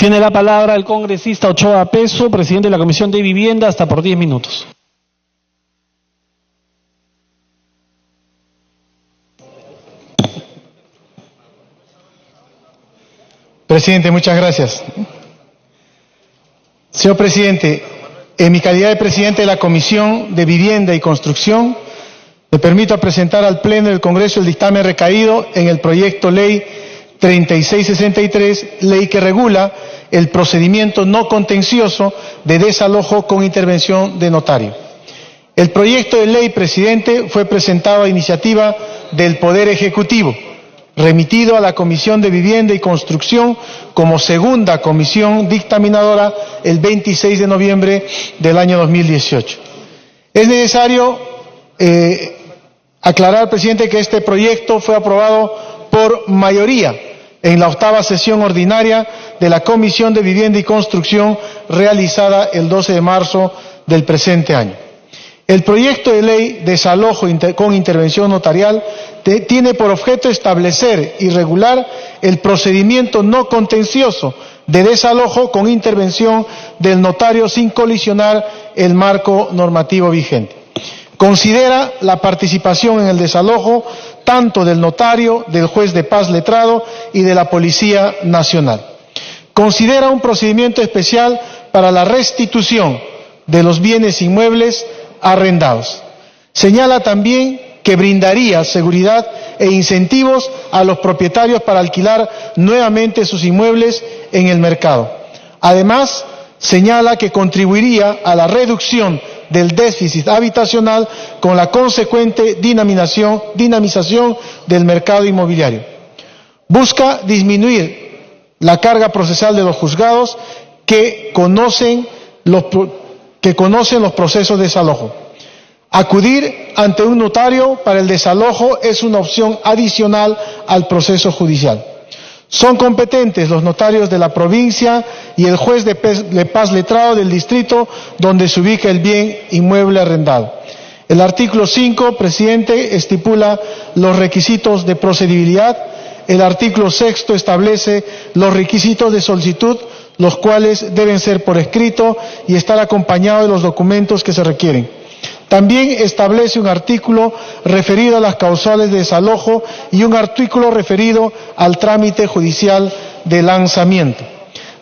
Tiene la palabra el congresista Ochoa Peso, presidente de la Comisión de Vivienda, hasta por 10 minutos. Presidente, muchas gracias. Señor presidente, en mi calidad de presidente de la Comisión de Vivienda y Construcción, me permito presentar al Pleno del Congreso el dictamen recaído en el proyecto Ley 3663, ley que regula el procedimiento no contencioso de desalojo con intervención de notario. El proyecto de ley, presidente, fue presentado a iniciativa del Poder Ejecutivo, remitido a la Comisión de Vivienda y Construcción como segunda comisión dictaminadora el 26 de noviembre del año 2018. Es necesario aclarar, presidente, que este proyecto fue aprobado por mayoría en la 8ª sesión ordinaria de la Comisión de Vivienda y Construcción realizada el 12 de marzo del presente año. El proyecto de ley desalojo con intervención notarial tiene por objeto establecer y regular el procedimiento no contencioso de desalojo con intervención del notario sin colisionar el marco normativo vigente. Considera la participación en el desalojo tanto del notario, del juez de paz letrado y de la Policía Nacional. Considera un procedimiento especial para la restitución de los bienes inmuebles arrendados. Señala también que brindaría seguridad e incentivos a los propietarios para alquilar nuevamente sus inmuebles en el mercado. Además, señala que contribuiría a la reducción del déficit habitacional con la consecuente dinamización del mercado inmobiliario. Busca disminuir la carga procesal de los juzgados que conocen los procesos de desalojo. Acudir ante un notario para el desalojo es una opción adicional al proceso judicial. Son competentes los notarios de la provincia y el juez de paz letrado del distrito donde se ubica el bien inmueble arrendado. El artículo 5, presidente, estipula los requisitos de procedibilidad. El artículo 6 establece los requisitos de solicitud, los cuales deben ser por escrito y estar acompañados de los documentos que se requieren. También establece un artículo referido a las causales de desalojo y un artículo referido al trámite judicial de lanzamiento.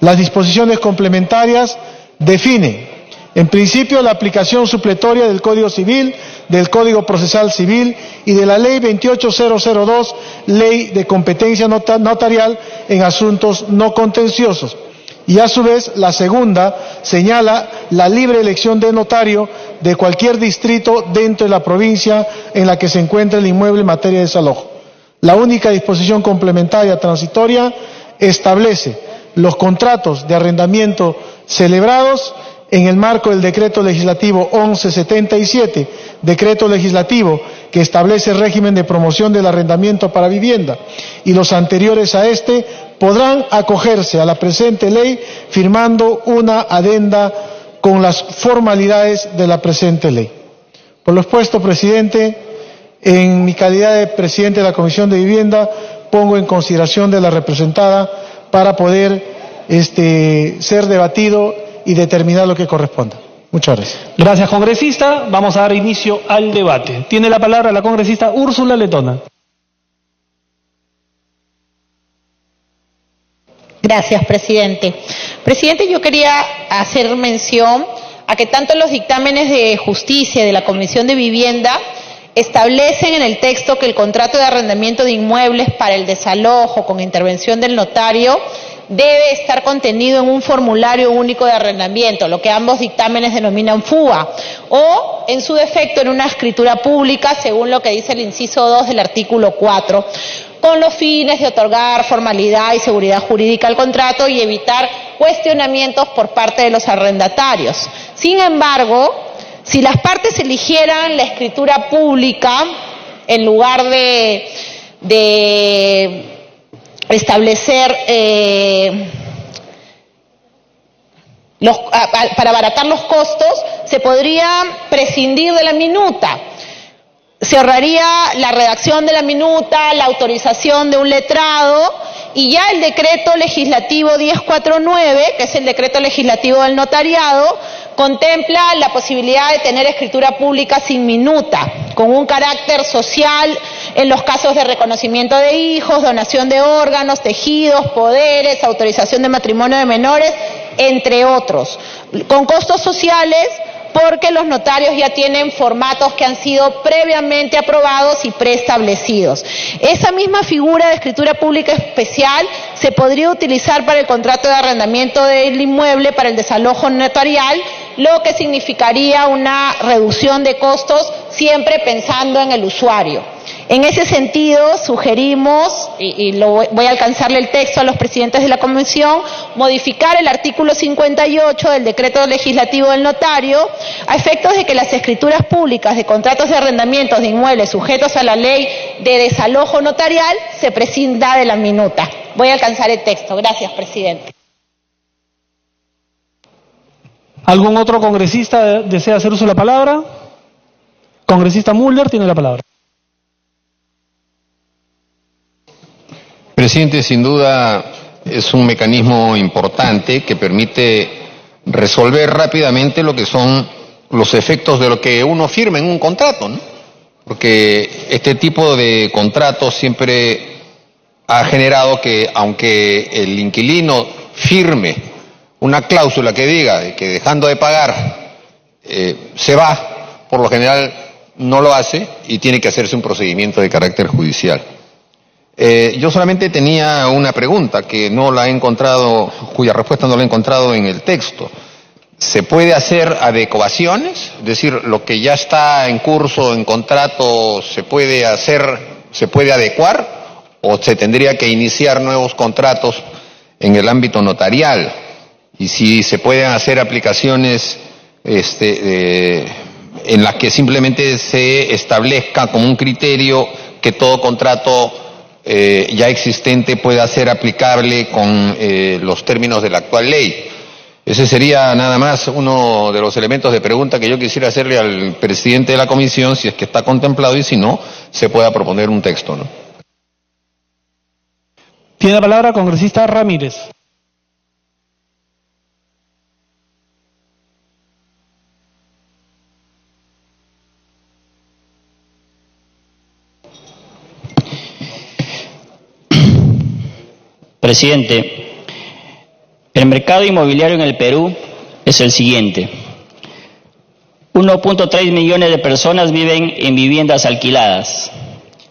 Las disposiciones complementarias definen, en principio, la aplicación supletoria del Código Civil, del Código Procesal Civil y de la Ley 28002, Ley de Competencia Notarial en Asuntos No Contenciosos. Y a su vez, la segunda señala la libre elección de notario de cualquier distrito dentro de la provincia en la que se encuentre el inmueble en materia de desalojo. La única disposición complementaria transitoria establece los contratos de arrendamiento celebrados en el marco del Decreto Legislativo 1177, Decreto Legislativo que establece el régimen de promoción del arrendamiento para vivienda, y los anteriores a este podrán acogerse a la presente ley firmando una adenda con las formalidades de la presente ley. Por lo expuesto, presidente, en mi calidad de presidente de la Comisión de Vivienda, pongo en consideración de la representada para poder ser debatido y determinar lo que corresponda. Muchas gracias. Gracias, congresista. Vamos a dar inicio al debate. Tiene la palabra la congresista Úrsula Letona. Gracias, presidente. Presidente, yo quería hacer mención a que tanto los dictámenes de justicia de la Comisión de Vivienda establecen en el texto que el contrato de arrendamiento de inmuebles para el desalojo con intervención del notario debe estar contenido en un formulario único de arrendamiento, lo que ambos dictámenes denominan FUA, o en su defecto en una escritura pública, según lo que dice el inciso 2 del artículo 4, con los fines de otorgar formalidad y seguridad jurídica al contrato y evitar cuestionamientos por parte de los arrendatarios. Sin embargo, si las partes eligieran la escritura pública en lugar de establecer para abaratar los costos, se podría prescindir de la minuta. Se ahorraría la redacción de la minuta, la autorización de un letrado y ya el decreto legislativo 1049, que es el decreto legislativo del notariado, contempla la posibilidad de tener escritura pública sin minuta, con un carácter social en los casos de reconocimiento de hijos, donación de órganos, tejidos, poderes, autorización de matrimonio de menores, entre otros, con costos sociales, porque los notarios ya tienen formatos que han sido previamente aprobados y preestablecidos. Esa misma figura de escritura pública especial se podría utilizar para el contrato de arrendamiento del inmueble para el desalojo notarial, lo que significaría una reducción de costos siempre pensando en el usuario. En ese sentido, sugerimos, voy a alcanzarle el texto a los presidentes de la comisión, modificar el artículo 58 del decreto legislativo del notario a efectos de que las escrituras públicas de contratos de arrendamientos de inmuebles sujetos a la ley de desalojo notarial se prescinda de la minuta. Voy a alcanzar el texto. Gracias, presidente. ¿Algún otro congresista desea hacer uso de la palabra? Congresista Mulder tiene la palabra. Presidente, sin duda es un mecanismo importante que permite resolver rápidamente lo que son los efectos de lo que uno firma en un contrato, ¿no? Porque este tipo de contratos siempre ha generado que, aunque el inquilino firme una cláusula que diga que dejando de pagar se va, por lo general no lo hace y tiene que hacerse un procedimiento de carácter judicial. Yo solamente tenía una pregunta que no la he encontrado, cuya respuesta no la he encontrado en el texto. ¿Se puede hacer adecuaciones? Es decir, lo que ya está en curso en contrato se puede adecuar, o se tendría que iniciar nuevos contratos en el ámbito notarial, y si se pueden hacer aplicaciones en las que simplemente se establezca como un criterio que todo contrato ya existente pueda ser aplicable con los términos de la actual ley. Ese sería nada más uno de los elementos de pregunta que yo quisiera hacerle al presidente de la comisión, si es que está contemplado, y si no, se pueda proponer un texto, ¿no? Tiene la palabra congresista Ramírez. Presidente, el mercado inmobiliario en el Perú es el siguiente. 1.3 millones de personas viven en viviendas alquiladas.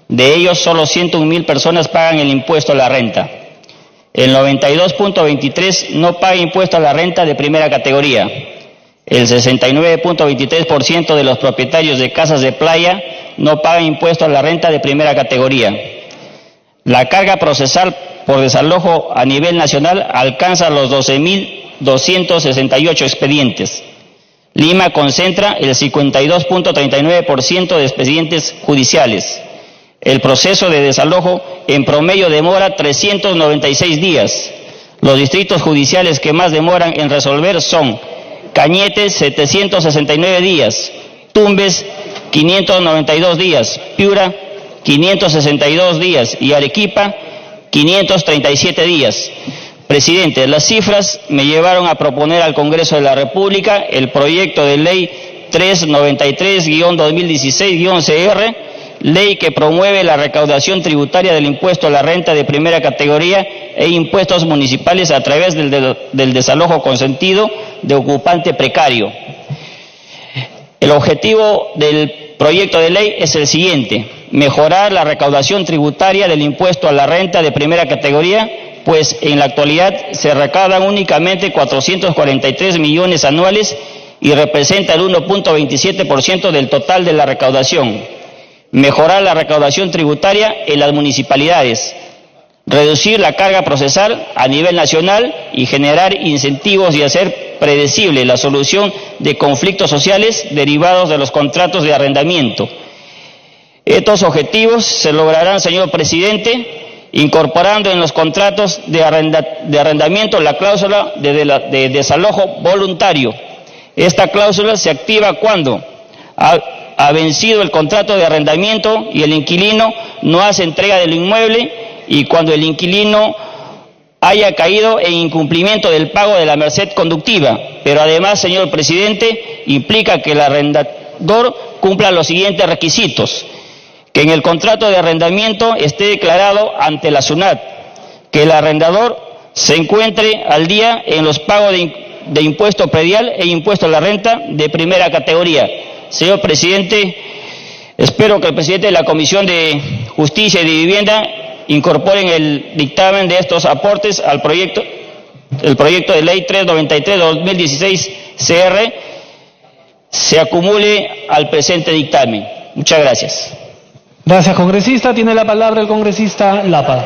De ellos, solo 101.000 personas pagan el impuesto a la renta. El 92.23% no paga impuesto a la renta de primera categoría. El 69.23% de los propietarios de casas de playa no pagan impuesto a la renta de primera categoría. La carga procesal por desalojo a nivel nacional alcanza los 12.268 expedientes. Lima concentra el 52.39% de expedientes judiciales. El proceso de desalojo en promedio demora 396 días. Los distritos judiciales que más demoran en resolver son Cañete, 769 días, Tumbes, 592 días, Piura, 562 días y Arequipa, 537 días. Presidente, las cifras me llevaron a proponer al Congreso de la República el proyecto de ley 393-2016-CR, ley que promueve la recaudación tributaria del impuesto a la renta de primera categoría e impuestos municipales a través del desalojo consentido de ocupante precario. El objetivo del proyecto de ley es el siguiente: mejorar la recaudación tributaria del impuesto a la renta de primera categoría, pues en la actualidad se recaudan únicamente 443 millones anuales y representa el 1.27% del total de la recaudación. Mejorar la recaudación tributaria en las municipalidades, reducir la carga procesal a nivel nacional y generar incentivos y hacer predecible la solución de conflictos sociales derivados de los contratos de arrendamiento. Estos objetivos se lograrán, señor presidente, incorporando en los contratos de arrendamiento la cláusula de desalojo voluntario. Esta cláusula se activa cuando ha vencido el contrato de arrendamiento y el inquilino no hace entrega del inmueble, y cuando el inquilino haya caído en incumplimiento del pago de la merced conductiva, pero además, señor presidente, implica que el arrendador cumpla los siguientes requisitos: que en el contrato de arrendamiento esté declarado ante la SUNAT, que el arrendador se encuentre al día en los pagos de impuesto predial e impuesto a la renta de primera categoría. Señor presidente, espero que el presidente de la Comisión de Justicia y de Vivienda incorporen el dictamen de estos aportes al proyecto de ley 393/2016 CR, se acumule al presente dictamen. Muchas gracias. Gracias, congresista. Tiene la palabra el congresista Lapa.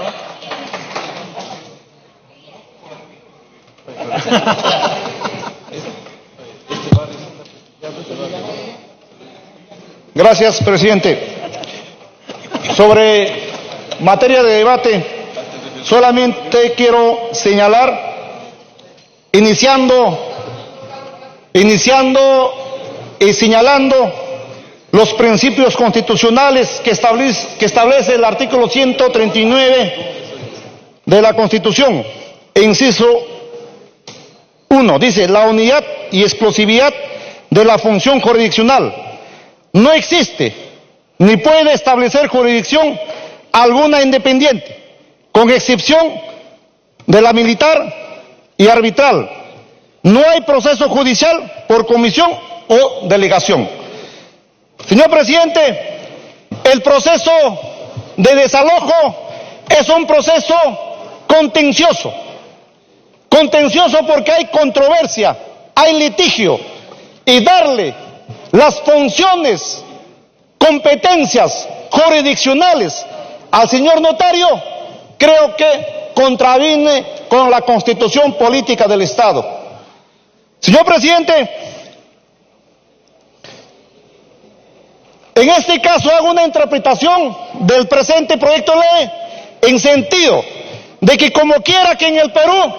Gracias, presidente. Sobre materia de debate, solamente quiero señalar, iniciando y señalando los principios constitucionales que establece el artículo 139 de la Constitución. Inciso 1, dice: la unidad y exclusividad de la función jurisdiccional. No existe ni puede establecer jurisdicción alguna independiente, con excepción de la militar y arbitral. No hay proceso judicial por comisión o delegación. Señor presidente, el proceso de desalojo es un proceso contencioso. Contencioso porque hay controversia, hay litigio, y darle las funciones, competencias jurisdiccionales al señor notario, creo que contraviene con la Constitución política del Estado. Señor presidente, en este caso hago una interpretación del presente proyecto de ley en sentido de que, como quiera que en el Perú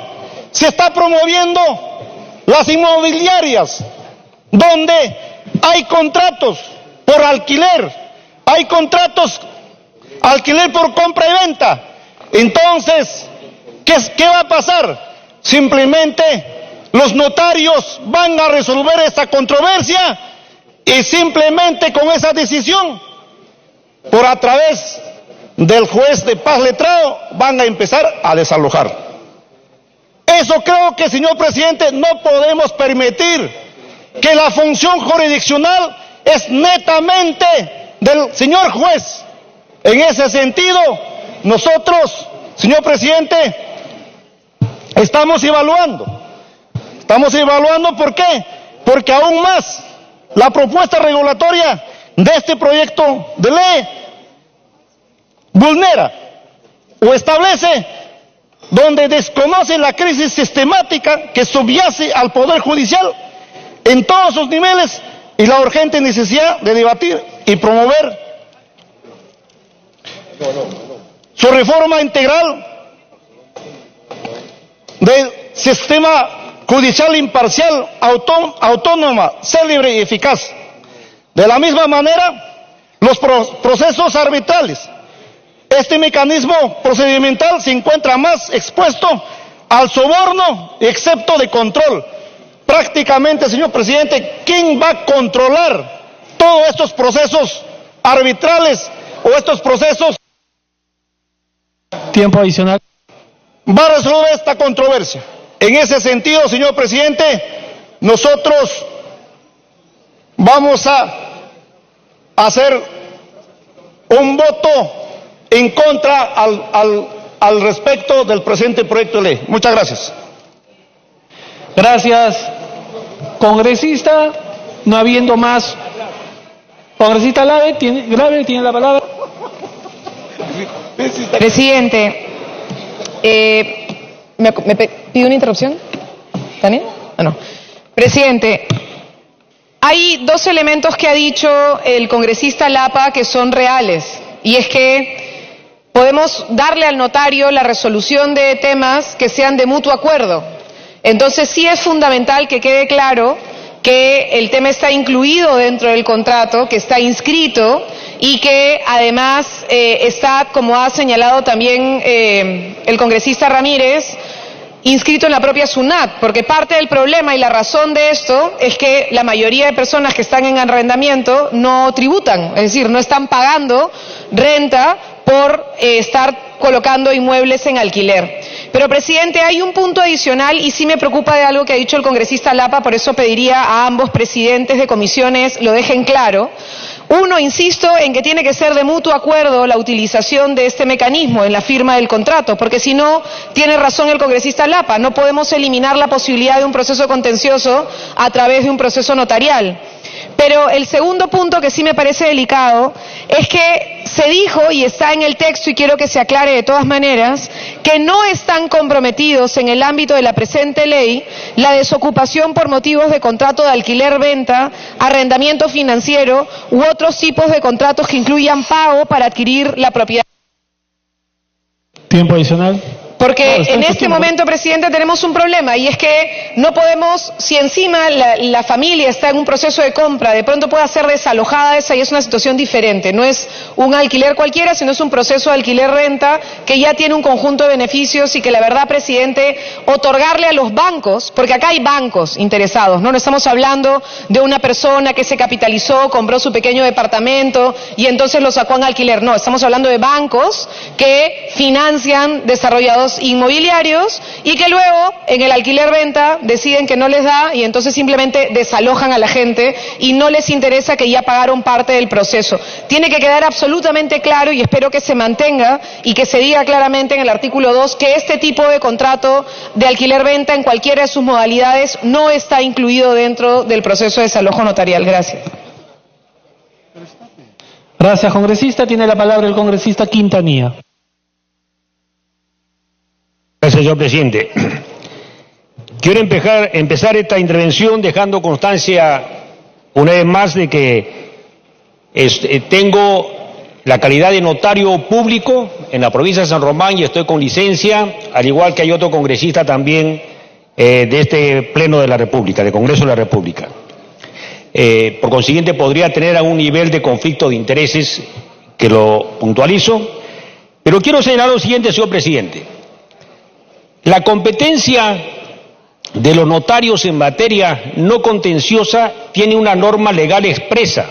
se está promoviendo las inmobiliarias, donde hay contratos por alquiler, hay contratos alquiler por compra y venta. Entonces, ¿qué va a pasar? Simplemente los notarios van a resolver esta controversia y simplemente con esa decisión, por a través del juez de paz letrado, van a empezar a desalojar. Eso creo que, señor presidente, no podemos permitir, que la función jurisdiccional es netamente del señor juez. En ese sentido, nosotros, señor presidente, estamos evaluando. ¿Por qué? Porque aún más la propuesta regulatoria de este proyecto de ley vulnera o establece donde desconoce la crisis sistemática que subyace al Poder Judicial en todos sus niveles y la urgente necesidad de debatir y promover su reforma integral del sistema judicial imparcial, autónoma, célebre y eficaz. De la misma manera, los procesos arbitrales. Este mecanismo procedimental se encuentra más expuesto al soborno, excepto de control. Prácticamente, señor presidente, ¿quién va a controlar todos estos procesos arbitrales o estos procesos? Tiempo adicional. Va a resolver esta controversia. En ese sentido, señor presidente, nosotros vamos a hacer un voto en contra al respecto del presente proyecto de ley. Muchas gracias. Gracias, congresista. No habiendo más. Congresista Grave tiene la palabra. Presidente, ¿me pide una interrupción? ¿Tania? No. Presidente, hay dos elementos que ha dicho el congresista Lapa que son reales, y es que podemos darle al notario la resolución de temas que sean de mutuo acuerdo. Entonces sí es fundamental que quede claro que el tema está incluido dentro del contrato, que está inscrito y que además está, como ha señalado también el congresista Ramírez, inscrito en la propia SUNAT, porque parte del problema y la razón de esto es que la mayoría de personas que están en arrendamiento no tributan, es decir, no están pagando renta por estar colocando inmuebles en alquiler. Pero, presidente, hay un punto adicional y sí me preocupa de algo que ha dicho el congresista Lapa, por eso pediría a ambos presidentes de comisiones lo dejen claro. Uno, insisto en que tiene que ser de mutuo acuerdo la utilización de este mecanismo en la firma del contrato, porque si no, tiene razón el congresista Lapa, no podemos eliminar la posibilidad de un proceso contencioso a través de un proceso notarial. Pero el segundo punto que sí me parece delicado es que se dijo, y está en el texto y quiero que se aclare de todas maneras, que no están comprometidos en el ámbito de la presente ley la desocupación por motivos de contrato de alquiler-venta, arrendamiento financiero u otros tipos de contratos que incluyan pago para adquirir la propiedad. Tiempo adicional. Porque en este momento, presidente, tenemos un problema y es que no podemos, si encima la familia está en un proceso de compra, de pronto pueda ser desalojada esa y es una situación diferente. No es un alquiler cualquiera, sino es un proceso de alquiler-renta que ya tiene un conjunto de beneficios y que la verdad, presidente, otorgarle a los bancos, porque acá hay bancos interesados, no estamos hablando de una persona que se capitalizó, compró su pequeño departamento y entonces lo sacó en alquiler, no, estamos hablando de bancos que financian desarrolladores inmobiliarios y que luego en el alquiler-venta deciden que no les da y entonces simplemente desalojan a la gente y no les interesa que ya pagaron parte del proceso. Tiene que quedar absolutamente claro y espero que se mantenga y que se diga claramente en el artículo 2 que este tipo de contrato de alquiler-venta en cualquiera de sus modalidades no está incluido dentro del proceso de desalojo notarial. Gracias. Gracias, congresista. Tiene la palabra el congresista Quintanilla. Gracias, señor presidente. Quiero empezar esta intervención dejando constancia una vez más de que tengo la calidad de notario público en la provincia de San Román y estoy con licencia, al igual que hay otro congresista también de este Pleno de la República, del Congreso de la República. Por consiguiente, podría tener algún nivel de conflicto de intereses que lo puntualizo, pero quiero señalar lo siguiente, señor presidente. La competencia de los notarios en materia no contenciosa tiene una norma legal expresa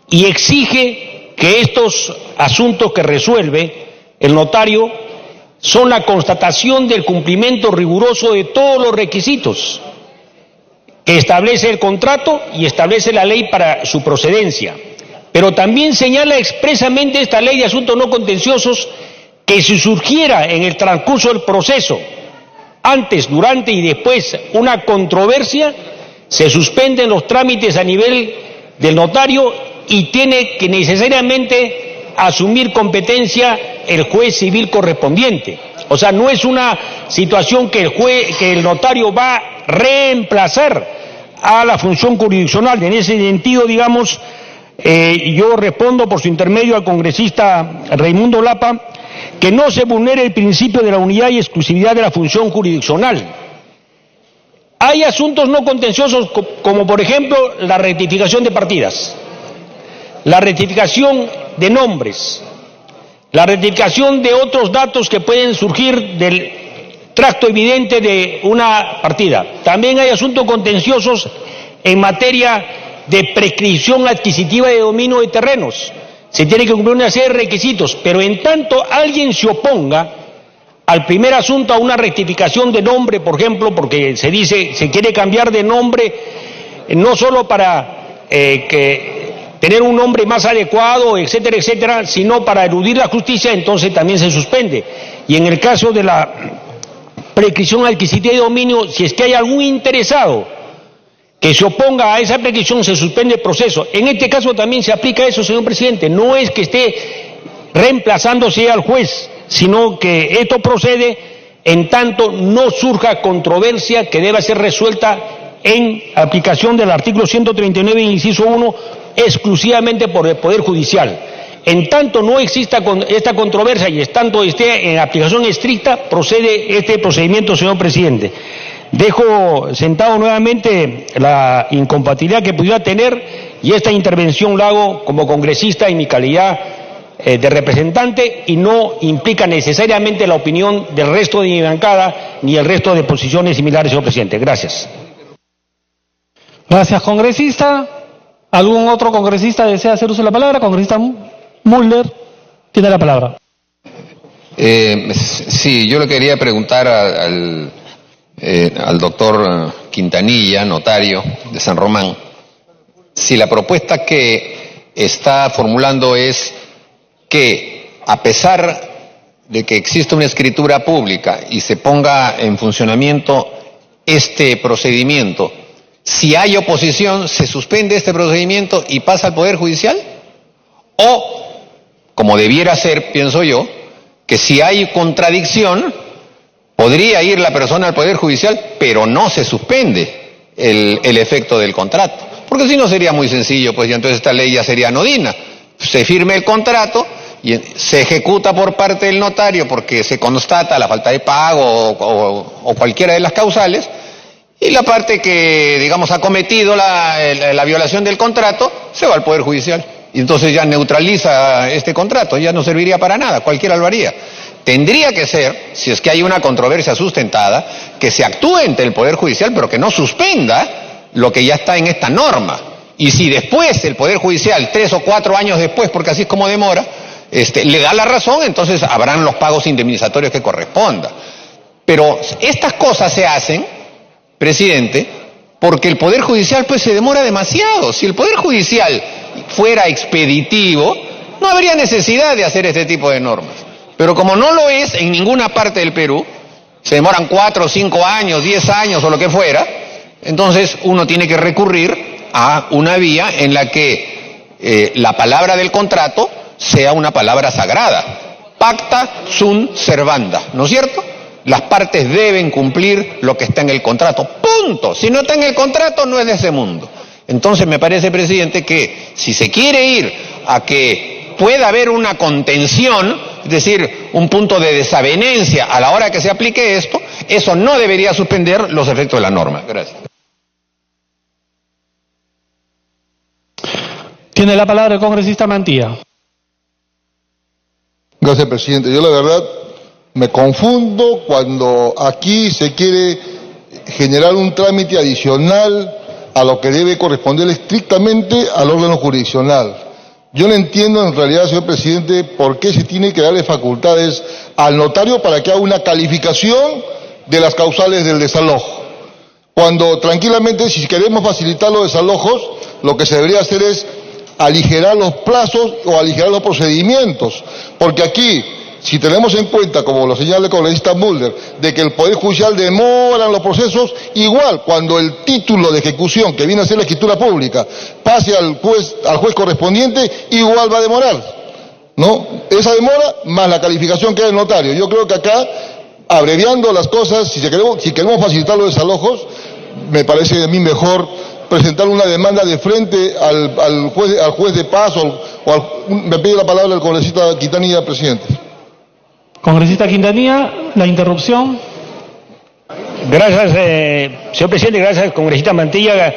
y exige que estos asuntos que resuelve el notario son la constatación del cumplimiento riguroso de todos los requisitos que establece el contrato y establece la ley para su procedencia. Pero también señala expresamente esta ley de asuntos no contenciosos que si surgiera en el transcurso del proceso, antes, durante y después, una controversia, se suspenden los trámites a nivel del notario y tiene que necesariamente asumir competencia el juez civil correspondiente. O sea, no es una situación que el notario va a reemplazar a la función jurisdiccional. En ese sentido, digamos, yo respondo por su intermedio al congresista Raimundo Lapa que no se vulnere el principio de la unidad y exclusividad de la función jurisdiccional. Hay asuntos no contenciosos como por ejemplo la rectificación de partidas, la rectificación de nombres, la rectificación de otros datos que pueden surgir del tracto evidente de una partida. También hay asuntos contenciosos en materia de prescripción adquisitiva de dominio de terrenos. Se tiene que cumplir una serie de requisitos, pero en tanto alguien se oponga al primer asunto, a una rectificación de nombre, por ejemplo, porque se dice, se quiere cambiar de nombre, no solo para tener un nombre más adecuado, etcétera, etcétera, sino para eludir la justicia, entonces también se suspende. Y en el caso de la prescripción adquisitiva de dominio, si es que hay algún interesado que se oponga a esa prescripción, se suspende el proceso. En este caso también se aplica eso, señor presidente. No es que esté reemplazándose al juez, sino que esto procede en tanto no surja controversia que deba ser resuelta en aplicación del artículo 139, inciso 1, exclusivamente por el Poder Judicial. En tanto no exista esta controversia y en tanto esté en aplicación estricta, procede este procedimiento, señor presidente. Dejo sentado nuevamente la incompatibilidad que pudiera tener y esta intervención la hago como congresista en mi calidad de representante y no implica necesariamente la opinión del resto de mi bancada ni el resto de posiciones similares, señor presidente. Gracias. Gracias, congresista. ¿Algún otro congresista desea hacer uso de la palabra? Congresista Mulder tiene la palabra. Sí, yo le quería preguntar al doctor Quintanilla, notario de San Román, si la propuesta que está formulando es que, a pesar de que exista una escritura pública y se ponga en funcionamiento este procedimiento, si hay oposición, se suspende este procedimiento y pasa al Poder Judicial, o, como debiera ser, pienso yo, que si hay contradicción, podría ir la persona al Poder Judicial, pero no se suspende el efecto del contrato. Porque si no sería muy sencillo, pues ya entonces esta ley ya sería anodina. Se firme el contrato y se ejecuta por parte del notario porque se constata la falta de pago o cualquiera de las causales, y la parte que, digamos, ha cometido la violación del contrato se va al Poder Judicial. Y entonces ya neutraliza este contrato, ya no serviría para nada, cualquiera lo haría. Tendría que ser, si es que hay una controversia sustentada, que se actúe ante el Poder Judicial, pero que no suspenda lo que ya está en esta norma. Y si después el Poder Judicial, 3 o 4 años después, porque así es como demora, le da la razón, entonces habrán los pagos indemnizatorios que corresponda. Pero estas cosas se hacen, presidente, porque el Poder Judicial pues se demora demasiado. Si el Poder Judicial fuera expeditivo, no habría necesidad de hacer este tipo de normas. Pero como no lo es en ninguna parte del Perú, se demoran 4, 5 años, 10 años o lo que fuera, entonces uno tiene que recurrir a una vía en la que la palabra del contrato sea una palabra sagrada. Pacta sunt servanda, ¿no es cierto? Las partes deben cumplir lo que está en el contrato. Punto. Si no está en el contrato, no es de ese mundo. Entonces me parece, presidente, que si se quiere ir a que pueda haber una contención, es decir, un punto de desavenencia a la hora que se aplique esto, eso no debería suspender los efectos de la norma. Gracias. Tiene la palabra el congresista Mantilla. Gracias, presidente. Yo la verdad me confundo cuando aquí se quiere generar un trámite adicional a lo que debe corresponder estrictamente al órgano jurisdiccional. Yo no entiendo en realidad, señor presidente, por qué se tiene que darle facultades al notario para que haga una calificación de las causales del desalojo. Cuando tranquilamente, si queremos facilitar los desalojos, lo que se debería hacer es aligerar los plazos o aligerar los procedimientos, porque aquí, si tenemos en cuenta, como lo señala el congresista Mulder, de que el Poder Judicial demora los procesos, igual cuando el título de ejecución, que viene a ser la escritura pública, pase al juez correspondiente, igual va a demorar, ¿no? Esa demora más la calificación que da el notario. Yo creo que acá, abreviando las cosas, si queremos facilitar los desalojos, me parece a mí mejor presentar una demanda de frente al juez de paz me pide la palabra el congresista Quintanilla, presidente. Congresista Quintanilla, la interrupción. Gracias, señor presidente, gracias, congresista Mantilla.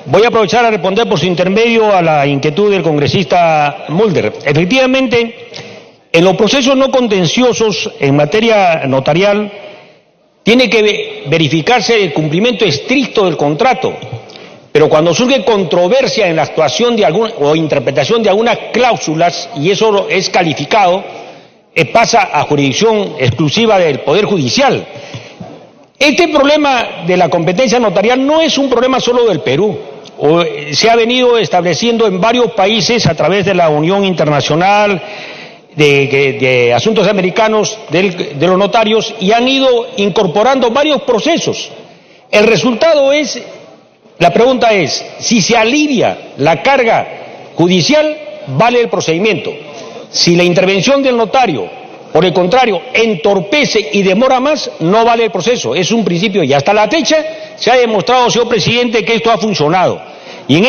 Voy a aprovechar a responder por su intermedio a la inquietud del congresista Mulder. Efectivamente, en los procesos no contenciosos en materia notarial tiene que verificarse el cumplimiento estricto del contrato. Pero cuando surge controversia en la actuación de o interpretación de algunas cláusulas, y eso es calificado, pasa a jurisdicción exclusiva del Poder Judicial. Este problema de la competencia notarial no es un problema solo del Perú. Se ha venido estableciendo en varios países a través de la Unión Internacional de Asuntos Americanos de los notarios, y han ido incorporando varios procesos. El resultado es, la pregunta es, si se alivia la carga judicial, vale el procedimiento. Si la intervención del notario, por el contrario, entorpece y demora más, no vale el proceso. Es un principio y hasta la fecha se ha demostrado, señor presidente, que esto ha funcionado. Y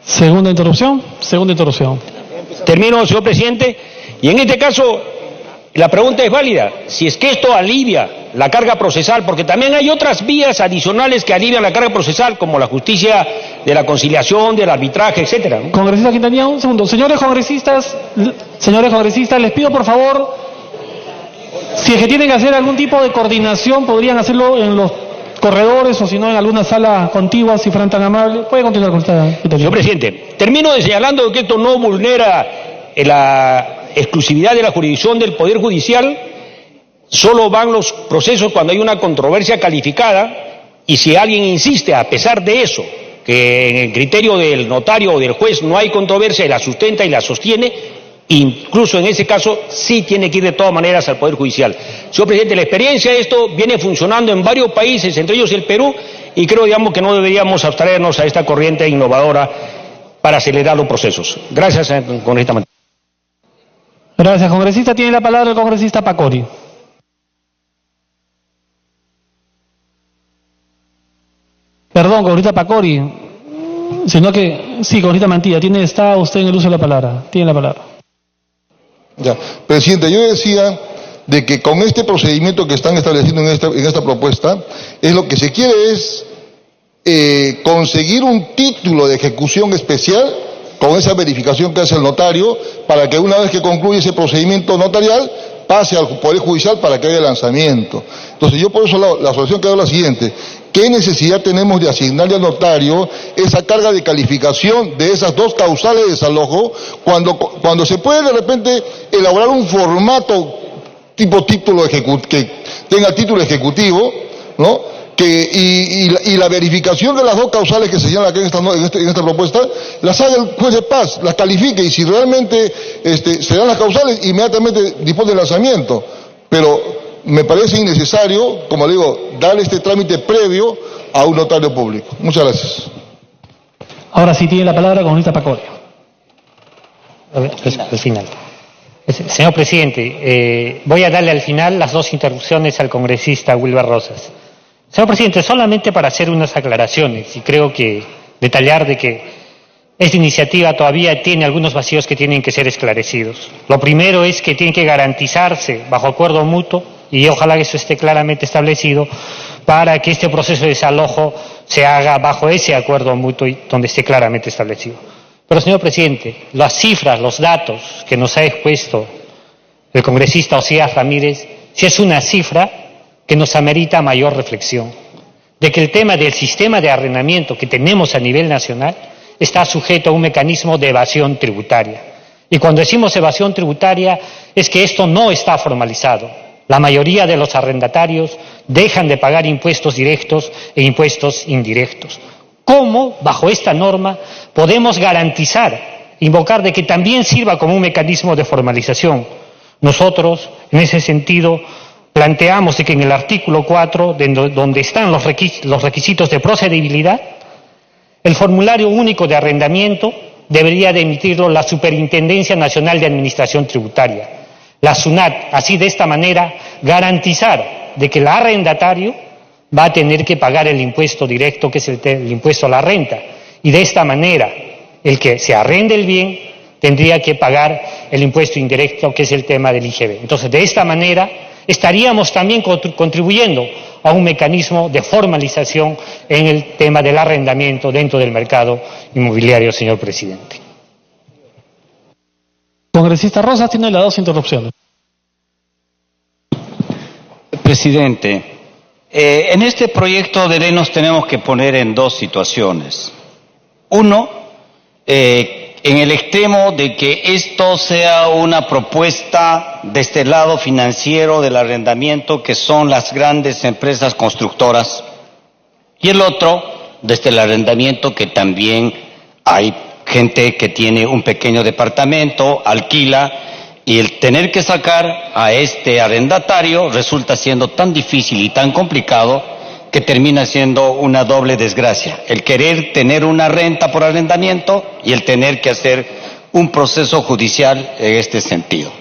Segunda interrupción. Termino, señor presidente, y en este caso la pregunta es válida, si es que esto alivia la carga procesal, porque también hay otras vías adicionales que alivian la carga procesal, como la justicia de la conciliación, del arbitraje, etcétera, ¿no? Congresista Quintanilla, un segundo. Señores congresistas, les pido por favor, si es que tienen que hacer algún tipo de coordinación, podrían hacerlo en los corredores o si no en alguna sala contigua, si fueran tan amables. Puede continuar con esta Quintanilla. Señor presidente, termino señalando que esto no vulnera la exclusividad de la jurisdicción del Poder Judicial. Solo van los procesos cuando hay una controversia calificada y si alguien insiste, a pesar de eso, que en el criterio del notario o del juez no hay controversia y la sustenta y la sostiene, incluso en ese caso sí tiene que ir de todas maneras al Poder Judicial. Señor presidente, la experiencia de esto viene funcionando en varios países, entre ellos el Perú, y creo, que no deberíamos abstraernos a esta corriente innovadora para acelerar los procesos. Gracias, congresista Mantilla. Gracias, congresista. Tiene la palabra el congresista Pacori. Perdón, congresista Pacori, sino que, sí, congresista Mantilla, está usted en el uso de la palabra, tiene la palabra. Ya, presidente, yo decía de que con este procedimiento que están estableciendo en esta propuesta, lo que se quiere es conseguir un título de ejecución especial con esa verificación que hace el notario, para que una vez que concluya ese procedimiento notarial, pase al Poder Judicial para que haya lanzamiento. Entonces yo por eso la solución que hago es la siguiente: ¿qué necesidad tenemos de asignarle al notario esa carga de calificación de esas dos causales de desalojo cuando se puede de repente elaborar un formato tipo título que tenga título ejecutivo, ¿no? Y la verificación de las dos causales que se señalan aquí en esta propuesta, las haga el juez de paz, las califique, y si realmente se dan las causales, inmediatamente dispone del lanzamiento. Pero me parece innecesario, como le digo, darle este trámite previo a un notario público. Muchas gracias. Ahora sí tiene la palabra el congresista Pacori. Al final. Señor presidente, voy a darle al final las dos interrupciones al congresista Wilber Rosas. Señor presidente, solamente para hacer unas aclaraciones, y creo que detallar de que esta iniciativa todavía tiene algunos vacíos que tienen que ser esclarecidos. Lo primero es que tiene que garantizarse bajo acuerdo mutuo, y ojalá que eso esté claramente establecido, para que este proceso de desalojo se haga bajo ese acuerdo mutuo y donde esté claramente establecido. Pero, señor presidente, las cifras, los datos que nos ha expuesto el congresista Osías Ramírez, sí es una cifra que nos amerita mayor reflexión, de que el tema del sistema de arrendamiento que tenemos a nivel nacional está sujeto a un mecanismo de evasión tributaria. Y cuando decimos evasión tributaria es que esto no está formalizado. La mayoría de los arrendatarios dejan de pagar impuestos directos e impuestos indirectos. ¿Cómo, bajo esta norma, podemos garantizar, invocar de que también sirva como un mecanismo de formalización? Nosotros, en ese sentido, planteamos de que en el artículo 4, donde están los requisitos de procedibilidad, el formulario único de arrendamiento debería de emitirlo la Superintendencia Nacional de Administración Tributaria, la SUNAT. Así, de esta manera, garantizar de que el arrendatario va a tener que pagar el impuesto directo, que es el impuesto a la renta, y de esta manera el que se arrende el bien tendría que pagar el impuesto indirecto, que es el tema del IGB. Entonces, de esta manera estaríamos también contribuyendo a un mecanismo de formalización en el tema del arrendamiento dentro del mercado inmobiliario, señor presidente. Congresista Rosas tiene las dos interrupciones. Presidente, en este proyecto de ley nos tenemos que poner en dos situaciones. Uno, en el extremo de que esto sea una propuesta de este lado financiero del arrendamiento, que son las grandes empresas constructoras, y el otro, desde el arrendamiento, que también hay gente que tiene un pequeño departamento, alquila, y el tener que sacar a este arrendatario resulta siendo tan difícil y tan complicado que termina siendo una doble desgracia. El querer tener una renta por arrendamiento y el tener que hacer un proceso judicial en este sentido.